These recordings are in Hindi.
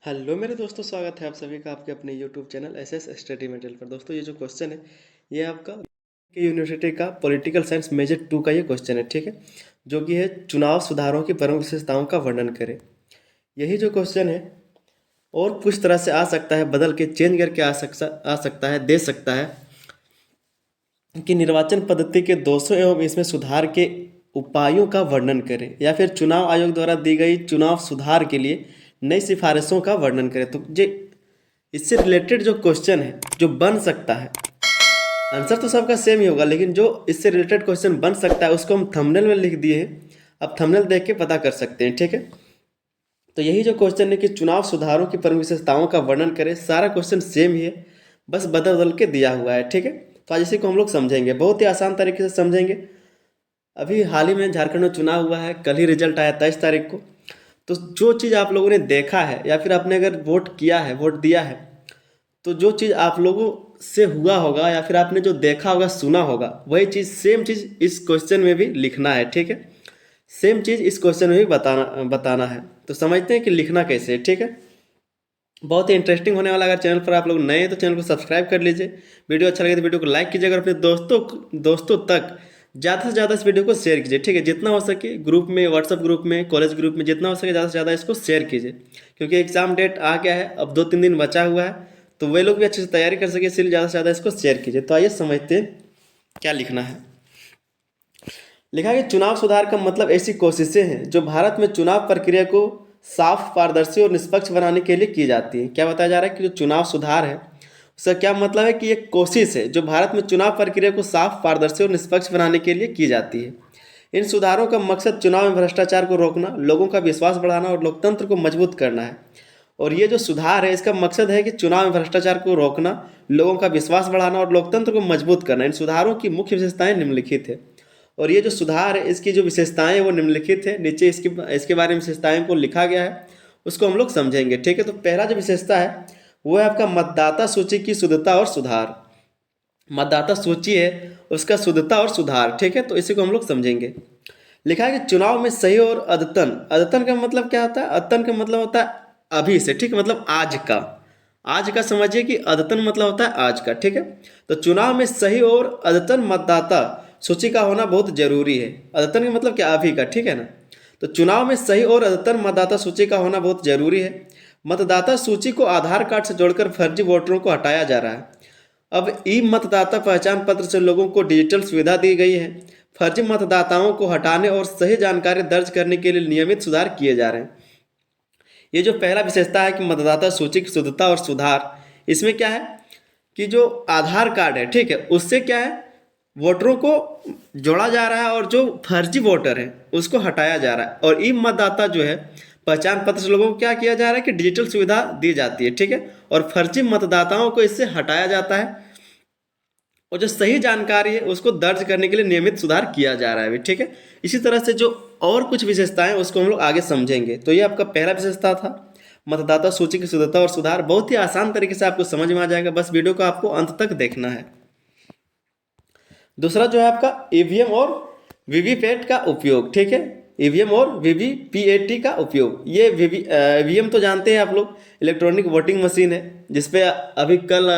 हेलो मेरे दोस्तों, स्वागत है आप सभी का आपके अपने YouTube channel SS study material पर। दोस्तों, ये जो क्वेश्चन है ये आपका के यूनिवर्सिटी का पॉलिटिकल साइंस मेजर 2 का ये क्वेश्चन है, ठीक है। जो कि है चुनाव सुधारों की प्रमुख विशेषताओं का वर्णन करें। यही जो क्वेश्चन है और कुछ तरह से आ सकता है, बदल के चेंज करके आ सकता है, दे सकता है कि निर्वाचन पद्धति के दोषों एवं इसमें सुधार के उपायों का वर्णन करें, या फिर चुनाव आयोग द्वारा दी गई चुनाव सुधार के लिए नई सिफारिशों का वर्णन करें। तो जे इससे रिलेटेड जो क्वेश्चन है जो बन सकता है, आंसर तो सबका सेम ही होगा, लेकिन जो इससे रिलेटेड क्वेश्चन बन सकता है उसको हम थंबनेल में लिख दिए हैं। अब थंबनेल देख के पता कर सकते हैं, ठीक है। तो यही जो क्वेश्चन है कि चुनाव सुधारों की प्रमुख विशेषताओं का वर्णन करें, सारा क्वेश्चन सेम ही है, बस बदल बदल के दिया हुआ है, ठीक है। तो आज इसी को हम लोग समझेंगे, बहुत ही आसान तरीके से समझेंगे। अभी हाल ही में झारखंड में चुनाव हुआ है, कल ही रिजल्ट आया 23 तारीख को। तो जो चीज़ आप लोगों ने देखा है या फिर आपने अगर वोट किया है, वोट दिया है, तो जो चीज़ आप लोगों से हुआ होगा या फिर आपने जो देखा होगा, सुना होगा, वही चीज़ सेम चीज़ इस क्वेश्चन में भी लिखना है, ठीक है। सेम चीज़ इस क्वेश्चन में भी बताना है। तो समझते हैं कि लिखना कैसे है, ठीक है। बहुत ही इंटरेस्टिंग होने वाला। अगर चैनल पर आप लोग नए हैं तो चैनल को सब्सक्राइब कर लीजिए। वीडियो अच्छा लगे तो वीडियो को लाइक कीजिए। अगर अपने दोस्तों तक ज़्यादा से ज़्यादा इस वीडियो को शेयर कीजिए, ठीक है। जितना हो सके ग्रुप में, व्हाट्सअप ग्रुप में, कॉलेज ग्रुप में, जितना हो सके ज़्यादा से ज़्यादा इसको शेयर कीजिए, क्योंकि एग्जाम डेट आ गया है, अब 2-3 दिन बचा हुआ है, तो वे लोग भी अच्छे से तैयारी कर सके, इसलिए ज़्यादा से ज़्यादा इसको शेयर कीजिए। तो आइए समझते हैं क्या लिखना है। लिखा है कि चुनाव सुधार का मतलब ऐसी कोशिशें हैं जो भारत में चुनाव प्रक्रिया को साफ, पारदर्शी और निष्पक्ष बनाने के लिए की जाती है। क्या बताया जा रहा है कि जो चुनाव सुधार है उसका क्या मतलब है कि एक कोशिश है जो भारत में चुनाव प्रक्रिया को साफ, पारदर्शी और निष्पक्ष बनाने के लिए की जाती है। इन सुधारों का मकसद चुनाव में भ्रष्टाचार को रोकना, लोगों का विश्वास बढ़ाना और लोकतंत्र को मजबूत करना है। और ये जो सुधार है इसका मकसद है कि चुनाव में भ्रष्टाचार को रोकना, लोगों का विश्वास बढ़ाना और लोकतंत्र को मजबूत करना। इन सुधारों की मुख्य विशेषताएं निम्नलिखित है। और ये जो सुधार है इसकी जो विशेषताएं वो निम्नलिखित है, नीचे इसके बारे में विशेषताएं को लिखा गया है, उसको हम लोग समझेंगे, ठीक है। तो पहला जो विशेषता है वो है आपका मतदाता सूची की शुद्धता और सुधार। मतदाता सूची है उसका शुद्धता और सुधार, ठीक है। तो इसी को हम लोग समझेंगे। लिखा है कि चुनाव में सही और अद्यतन, अद्यतन का मतलब क्या होता है? अद्यतन का मतलब होता है अभी से, ठीक है, मतलब आज का। आज का समझिए कि अद्यतन मतलब होता है आज का, ठीक है। तो चुनाव में सही और अद्यतन मतदाता सूची का होना बहुत जरूरी है। अद्यतन का मतलब क्या? अभी का, ठीक है ना। तो चुनाव में सही और अद्यतन मतदाता सूची का होना बहुत जरूरी है। मतदाता सूची को आधार कार्ड से जोड़कर फर्जी वोटरों को हटाया जा रहा है। अब ई मतदाता पहचान पत्र से लोगों को डिजिटल सुविधा दी गई है। फर्जी मतदाताओं को हटाने और सही जानकारी दर्ज करने के लिए नियमित सुधार किए जा रहे हैं। ये जो पहला विशेषता है कि मतदाता सूची की शुद्धता और सुधार, इसमें क्या है कि जो आधार कार्ड है, ठीक है, उससे क्या है, वोटरों को जोड़ा जा रहा है और जो फर्जी वोटर है उसको हटाया जा रहा है। और ई मतदाता जो है पहचान पत्र से लोगों को क्या किया जा रहा है कि डिजिटल सुविधा दी जाती है, ठीक है। और फर्जी मतदाताओं को इससे हटाया जाता है और जो सही जानकारी है उसको दर्ज करने के लिए नियमित सुधार किया जा रहा है, ठीक है। इसी तरह से जो और कुछ विशेषताएं उसको हम लोग आगे समझेंगे। तो ये आपका पहला विशेषता था, मतदाता सूची की शुद्धता और सुधार। बहुत ही आसान तरीके से आपको समझ में आ जाएगा, बस वीडियो को आपको अंत तक देखना है। दूसरा जो है आपका ईवीएम और वीवीपैट का उपयोग, ठीक है। ईवीएम और वीवीपीएटी का उपयोग। ये ईवीएम तो जानते हैं आप लोग, इलेक्ट्रॉनिक वोटिंग मशीन है, जिसपे अभी कल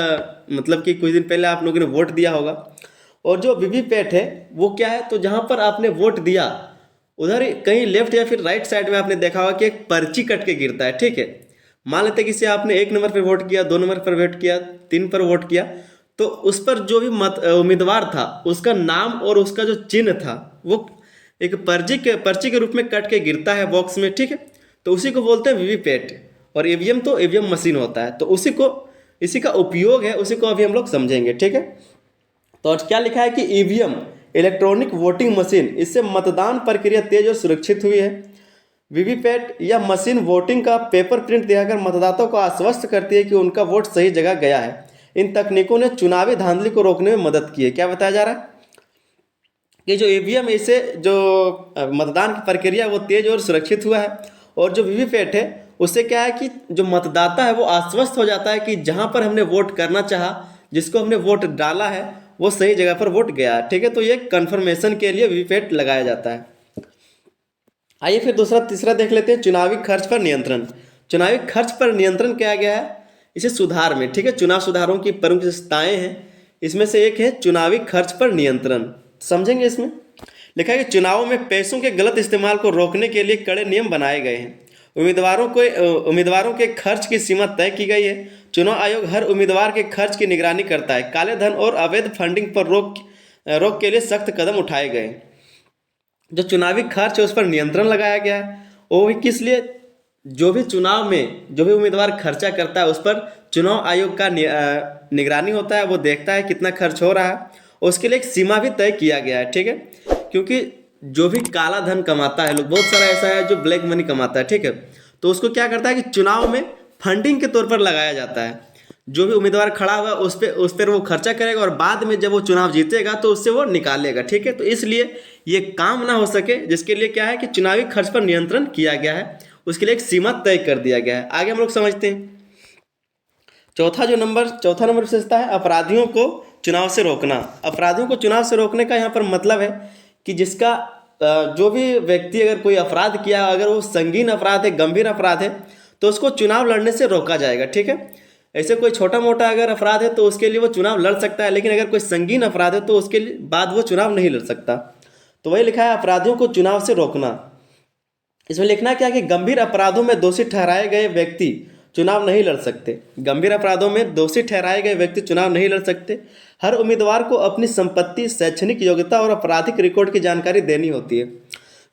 मतलब कि कुछ दिन पहले आप लोगों ने वोट दिया होगा। और जो वीवीपैट है वो क्या है, तो जहाँ पर आपने वोट दिया उधर कहीं लेफ्ट या फिर राइट साइड में आपने देखा होगा कि एक पर्ची कट के गिरता है, ठीक है। मान लेते हैं कि आपने 1 नंबर पर वोट किया, 2 नंबर पर वोट किया, 3 पर वोट किया, तो उस पर जो भी उम्मीदवार था उसका नाम और उसका जो चिन्ह था वो एक पर्ची के रूप में कट के गिरता है बॉक्स में, ठीक है। तो उसी को बोलते हैं वीवीपैट। और ईवीएम तो ईवीएम मशीन होता है, तो इसी का उपयोग है, उसी को अभी हम लोग समझेंगे, ठीक है। तो आज क्या लिखा है कि ईवीएम इलेक्ट्रॉनिक वोटिंग मशीन, इससे मतदान प्रक्रिया तेज और सुरक्षित हुई है। वीवीपैट यह मशीन वोटिंग का पेपर प्रिंट दिखाकर मतदाताओं को आश्वस्त करती है कि उनका वोट सही जगह गया है। इन तकनीकों ने चुनावी धांधली को रोकने में मदद की है। क्या बताया जा रहा है कि जो ईवीएम, इससे जो मतदान की प्रक्रिया वो तेज और सुरक्षित हुआ है। और जो वीवीपैट है उससे क्या है कि जो मतदाता है वो आश्वस्त हो जाता है कि जहां पर हमने वोट करना चाहा, जिसको हमने वोट डाला है, वो सही जगह पर वोट गया, ठीक है। तो ये कंफर्मेशन के लिए वीवीपैट लगाया जाता है। आइए फिर तीसरा देख लेते हैं, चुनावी खर्च पर नियंत्रण। चुनावी खर्च पर नियंत्रण किया गया है इसे सुधार में, ठीक है। चुनाव सुधारों की प्रमुख विशेषताएं हैं, इसमें से एक है चुनावी खर्च पर नियंत्रण। समझेंगे इसमें लिखा है कि चुनावों में पैसों के गलत इस्तेमाल को रोकने के लिए कड़े नियम बनाए गए हैं। उम्मीदवारों के खर्च की सीमा तय की गई है। चुनाव आयोग हर उम्मीदवार के खर्च की निगरानी करता है। काले धन और अवैध फंडिंग पर रोक के लिए सख्त कदम उठाए गए। जो चुनावी खर्च है उस पर नियंत्रण लगाया गया है। वो भी किस लिए? जो भी चुनाव में जो भी उम्मीदवार खर्चा करता है उस पर चुनाव आयोग का निगरानी होता है, वो देखता है कितना खर्च हो रहा है, उसके लिए एक सीमा भी तय किया गया है, ठीक है। क्योंकि जो भी काला धन कमाता है लोग, बहुत सारा ऐसा है जो ब्लैक मनी कमाता है, ठीक है, तो उसको क्या करता है कि चुनाव में फंडिंग के तौर पर लगाया जाता है। जो भी उम्मीदवार खड़ा हुआ उस पर वो खर्चा करेगा और बाद में जब वो चुनाव जीतेगा तो उससे वो निकालेगा, ठीक है। तो इसलिए ये काम ना हो सके, जिसके लिए क्या है कि चुनावी खर्च पर नियंत्रण किया गया है, उसके लिए एक सीमा तय कर दिया गया है। आगे हम लोग समझते हैं चौथा नंबर विशेषता है अपराधियों को चुनाव से रोकना। अपराधियों को चुनाव से रोकने का यहाँ पर मतलब है कि जिसका जो भी व्यक्ति अगर कोई अपराध किया, अगर वो संगीन अपराध है, गंभीर अपराध है, तो उसको चुनाव लड़ने से रोका जाएगा, ठीक है। ऐसे कोई छोटा मोटा अगर अपराध है तो उसके लिए वो चुनाव लड़ सकता है, लेकिन अगर कोई संगीन अपराध है तो उसके बाद वो चुनाव नहीं लड़ सकता। तो वही लिखा है अपराधियों को चुनाव से रोकना। इसमें लिखना क्या कि गंभीर अपराधों में दोषी ठहराए गए व्यक्ति चुनाव नहीं लड़ सकते। गंभीर अपराधों में दोषी ठहराए गए व्यक्ति चुनाव नहीं लड़ सकते। हर उम्मीदवार को अपनी संपत्ति, शैक्षणिक योग्यता और आपराधिक रिकॉर्ड की जानकारी देनी होती है।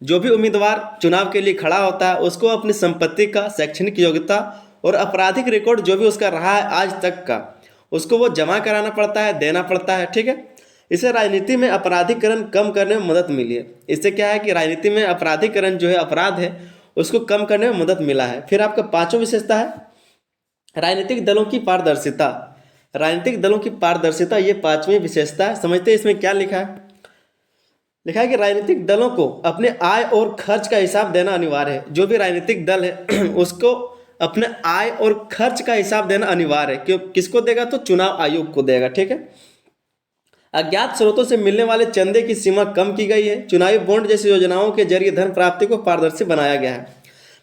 जो भी उम्मीदवार चुनाव के लिए खड़ा होता है उसको अपनी संपत्ति का, शैक्षणिक योग्यता और आपराधिक रिकॉर्ड जो भी उसका रहा है आज तक का, उसको वो जमा कराना पड़ता है, देना पड़ता है, ठीक है। इससे राजनीति में अपराधीकरण कम करने में मदद मिली है। इससे क्या है कि राजनीति में अपराधीकरण जो है, अपराध है, उसको कम करने में मदद मिला है। फिर आपका पांचवा विशेषता है राजनीतिक दलों की पारदर्शिता। राजनीतिक दलों की पारदर्शिता ये पांचवी विशेषता है। समझते हैं इसमें क्या लिखा है। लिखा है कि राजनीतिक दलों को अपने आय और खर्च का हिसाब देना अनिवार्य है। जो भी राजनीतिक दल है उसको अपने आय और खर्च का हिसाब देना अनिवार्य है। क्यों? किसको देगा? तो चुनाव आयोग को देगा, ठीक है। अज्ञात स्रोतों से मिलने वाले चंदे की सीमा कम की गई है। चुनावी बॉन्ड जैसी योजनाओं के जरिए धन प्राप्ति को पारदर्शी बनाया गया है।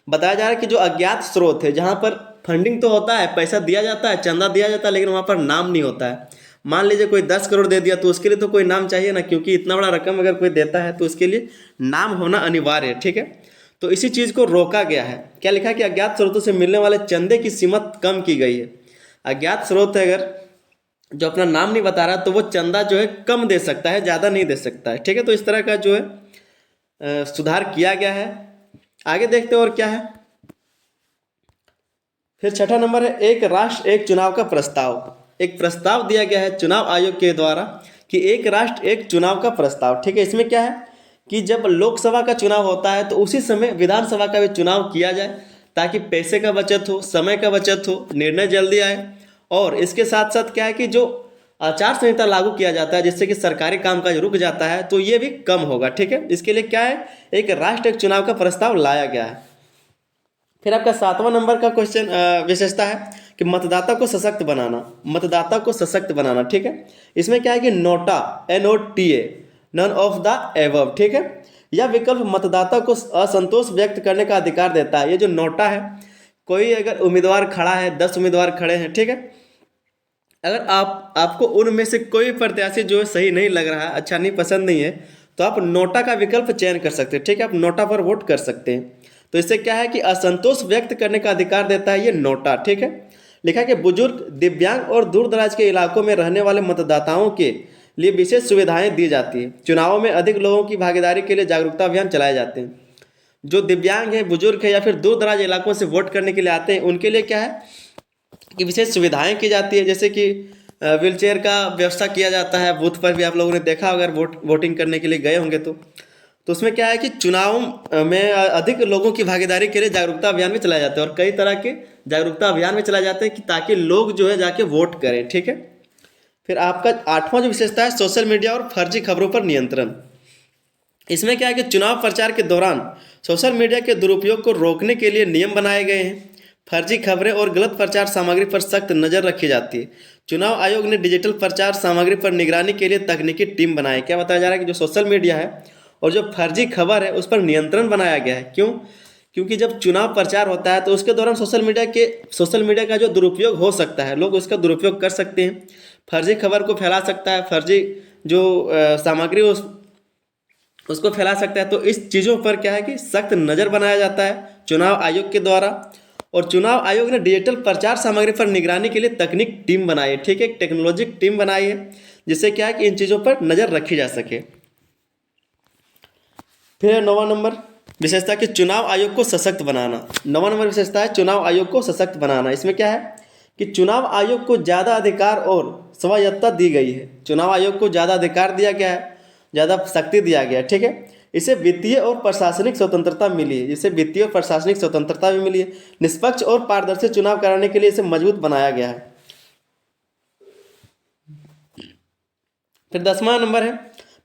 बताया जा रहा है कि जो अज्ञात स्रोत है, जहां पर फंडिंग तो होता है, पैसा दिया जाता है, चंदा दिया जाता है, लेकिन वहां पर नाम नहीं होता है। मान लीजिए कोई 10 करोड़ दे दिया तो उसके लिए तो कोई नाम चाहिए ना, क्योंकि इतना बड़ा रकम अगर कोई देता है तो उसके लिए नाम होना अनिवार्य है, ठीक है। तो इसी चीज़ को रोका गया है। क्या लिखा है कि अज्ञात स्रोतों से मिलने वाले चंदे की सीमा कम की गई है। अज्ञात स्रोत अगर जो अपना नाम नहीं बता रहा तो वो चंदा जो है कम दे सकता है, ज़्यादा नहीं दे सकता है, ठीक है। तो इस तरह का जो है सुधार किया गया है। आगे देखते हैं और क्या है। फिर छठा नंबर है एक राष्ट्र एक चुनाव का प्रस्ताव। एक प्रस्ताव दिया गया है चुनाव आयोग के द्वारा कि एक राष्ट्र एक चुनाव का प्रस्ताव, ठीक है। इसमें क्या है कि जब लोकसभा का चुनाव होता है तो उसी समय विधानसभा का भी चुनाव किया जाए, ताकि पैसे का बचत हो, समय का बचत हो, निर्णय जल्दी आए। और इसके साथ साथ क्या है कि जो आचार संहिता लागू किया जाता है जिससे कि सरकारी कामकाज रुक जाता है, तो ये भी कम होगा, ठीक है। इसके लिए क्या है, एक राष्ट्र एक चुनाव का प्रस्ताव लाया गया है। फिर आपका 7वां नंबर का क्वेश्चन विशेषता है कि मतदाता को सशक्त बनाना। मतदाता को सशक्त बनाना, ठीक है। इसमें क्या है कि NOTA, NOTA, none of the above, ठीक है। यह विकल्प मतदाता को असंतोष व्यक्त करने का अधिकार देता है। ये जो नोटा है, कोई अगर उम्मीदवार खड़ा है, 10 उम्मीदवार खड़े हैं, ठीक है, अगर आपको उनमें से कोई प्रत्याशी जो है सही नहीं लग रहा है, अच्छा नहीं, पसंद नहीं है, तो आप नोटा का विकल्प चयन कर सकते हैं, ठीक है। आप नोटा पर वोट कर सकते हैं। तो इससे क्या है कि असंतोष व्यक्त करने का अधिकार देता है ये नोटा, ठीक है। लिखा है कि बुजुर्ग, दिव्यांग और दूर दराज के इलाकों में रहने वाले मतदाताओं के लिए विशेष सुविधाएं दी जाती है। चुनावों में अधिक लोगों की भागीदारी के लिए जागरूकता अभियान चलाए जाते हैं। जो दिव्यांग है, बुजुर्ग है या फिर दूर दराज इलाकों से वोट करने के लिए आते हैं, उनके लिए क्या है कि विशेष सुविधाएं की जाती है। जैसे कि व्हील चेयर का व्यवस्था किया जाता है। बूथ पर भी आप लोगों ने देखा, अगर वोटिंग करने के लिए गए होंगे तो उसमें क्या है कि चुनाव में अधिक लोगों की भागीदारी के लिए जागरूकता अभियान में चलाए जाते हैं। और कई तरह के जागरूकता अभियान में चलाए जाते हैं कि ताकि लोग जो है जाके वोट करें, ठीक है। फिर आपका 8वां जो विशेषता है सोशल मीडिया और फर्जी खबरों पर नियंत्रण। इसमें क्या है कि चुनाव प्रचार के दौरान सोशल मीडिया के दुरुपयोग को रोकने के लिए नियम बनाए गए हैं। फर्जी खबरें और गलत प्रचार सामग्री पर सख्त नज़र रखी जाती है। चुनाव आयोग ने डिजिटल प्रचार सामग्री पर निगरानी के लिए तकनीकी टीम बनाई। क्या बताया जा रहा है कि जो सोशल मीडिया है और जो फर्जी खबर है उस पर नियंत्रण बनाया गया है। क्यों? क्योंकि जब चुनाव प्रचार होता है तो उसके दौरान सोशल मीडिया का जो दुरुपयोग हो सकता है, लोग उसका दुरुपयोग कर सकते हैं, फर्जी खबर को फैला सकता है, फर्जी जो सामग्री उसको फैला सकता है। तो इस चीज़ों पर क्या है कि सख्त नज़र बनाया जाता है चुनाव आयोग के द्वारा। और चुनाव आयोग ने डिजिटल प्रचार सामग्री पर निगरानी के लिए तकनीक टीम बनाई है, ठीक है, एक टेक्नोलॉजी टीम बनाई है, जिससे क्या है कि इन चीज़ों पर नज़र रखी जा सके। फिर 9वां नंबर विशेषता कि चुनाव आयोग को सशक्त बनाना। 9वां नंबर विशेषता है चुनाव आयोग को सशक्त बनाना। इसमें क्या है कि चुनाव आयोग को ज़्यादा अधिकार और स्वायत्तता दी गई है। चुनाव आयोग को ज़्यादा अधिकार दिया गया है, ज़्यादा शक्ति दिया गया है, ठीक है। इसे वित्तीय और प्रशासनिक स्वतंत्रता मिली है, इसे वित्तीय और प्रशासनिक स्वतंत्रता भी मिली है। निष्पक्ष और पारदर्शी चुनाव कराने के लिए इसे मजबूत बनाया गया है। फिर 10वां नंबर है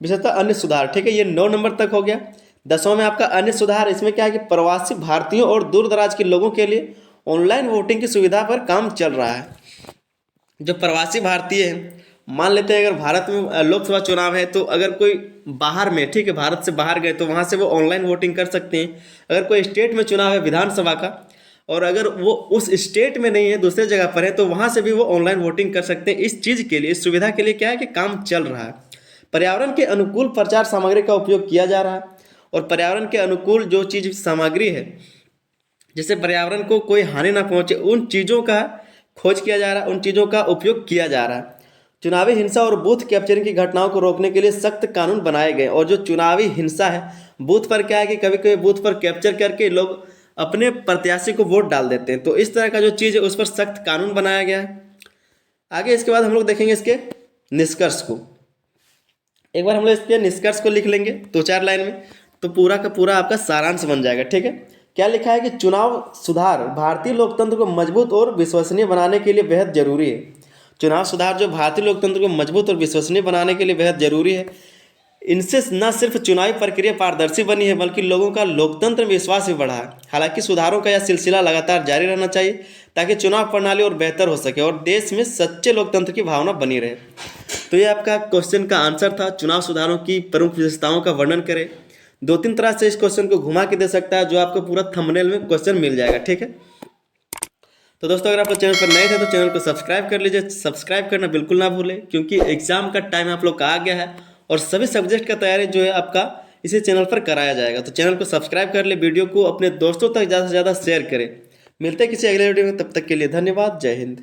विशेषता अन्य सुधार, ठीक है, ये 9 नंबर तक हो गया। 10वां में आपका अन्य सुधार, इसमें क्या है कि प्रवासी भारतीयों और दूर दराज के लोगों के लिए ऑनलाइन वोटिंग की सुविधा पर काम चल रहा है। जो प्रवासी भारतीय हैं, मान लेते हैं अगर भारत में लोकसभा चुनाव है तो अगर कोई बाहर में, ठीक है, भारत से बाहर गए तो वहाँ से वो ऑनलाइन वोटिंग कर सकते हैं। अगर कोई स्टेट में चुनाव है विधानसभा का और अगर वो उस स्टेट में नहीं है, दूसरे जगह पर है, तो वहाँ से भी वो ऑनलाइन वोटिंग कर सकते हैं। इस चीज़ के लिए, इस सुविधा के लिए क्या है कि काम चल रहा है। पर्यावरण के अनुकूल प्रचार सामग्री का उपयोग किया जा रहा है और पर्यावरण के अनुकूल जो चीज़ सामग्री है, जिससे पर्यावरण को कोई हानि ना पहुँचे, उन चीज़ों का खोज किया जा रहा है, उन चीज़ों का उपयोग किया जा रहा है। चुनावी हिंसा और बूथ कैप्चरिंग की घटनाओं को रोकने के लिए सख्त कानून बनाए गए। और जो चुनावी हिंसा है, बूथ पर क्या है कि कभी कभी बूथ पर कैप्चर करके लोग अपने प्रत्याशी को वोट डाल देते हैं, तो इस तरह का जो चीज़ है उस पर सख्त कानून बनाया गया है। आगे इसके बाद हम लोग देखेंगे इसके निष्कर्ष को। एक बार हम लोग इसके निष्कर्ष को लिख लेंगे 2-4 लाइन में, तो पूरा का पूरा आपका सारांश बन जाएगा, ठीक है। क्या लिखा है कि चुनाव सुधार भारतीय लोकतंत्र को मजबूत और विश्वसनीय बनाने के लिए बेहद जरूरी है। चुनाव सुधार जो भारतीय लोकतंत्र को मजबूत और विश्वसनीय बनाने के लिए बेहद जरूरी है। इनसे न सिर्फ चुनावी प्रक्रिया पारदर्शी बनी है बल्कि लोगों का लोकतंत्र में विश्वास भी बढ़ा है। हालांकि सुधारों का यह सिलसिला लगातार जारी रहना चाहिए ताकि चुनाव प्रणाली और बेहतर हो सके और देश में सच्चे लोकतंत्र की भावना बनी रहे। तो ये आपका क्वेश्चन का आंसर था। चुनाव सुधारों की प्रमुख विशेषताओं का वर्णन करें। 2-3 तरह से इस क्वेश्चन को घुमा के दे सकता है, जो आपको पूरा थंबनेल में क्वेश्चन मिल जाएगा, ठीक है। तो दोस्तों अगर आप चैनल पर नए थे तो चैनल को सब्सक्राइब कर लीजिए। सब्सक्राइब करना बिल्कुल ना भूलें, क्योंकि एग्जाम का टाइम आप लोग का आ गया है और सभी सब्जेक्ट का तैयारी जो है आपका इसी चैनल पर कराया जाएगा। तो चैनल को सब्सक्राइब कर ले, वीडियो को अपने दोस्तों तक ज़्यादा से ज़्यादा शेयर करें। मिलते हैं किसी अगले वीडियो में, तब तक के लिए धन्यवाद। जय हिंद।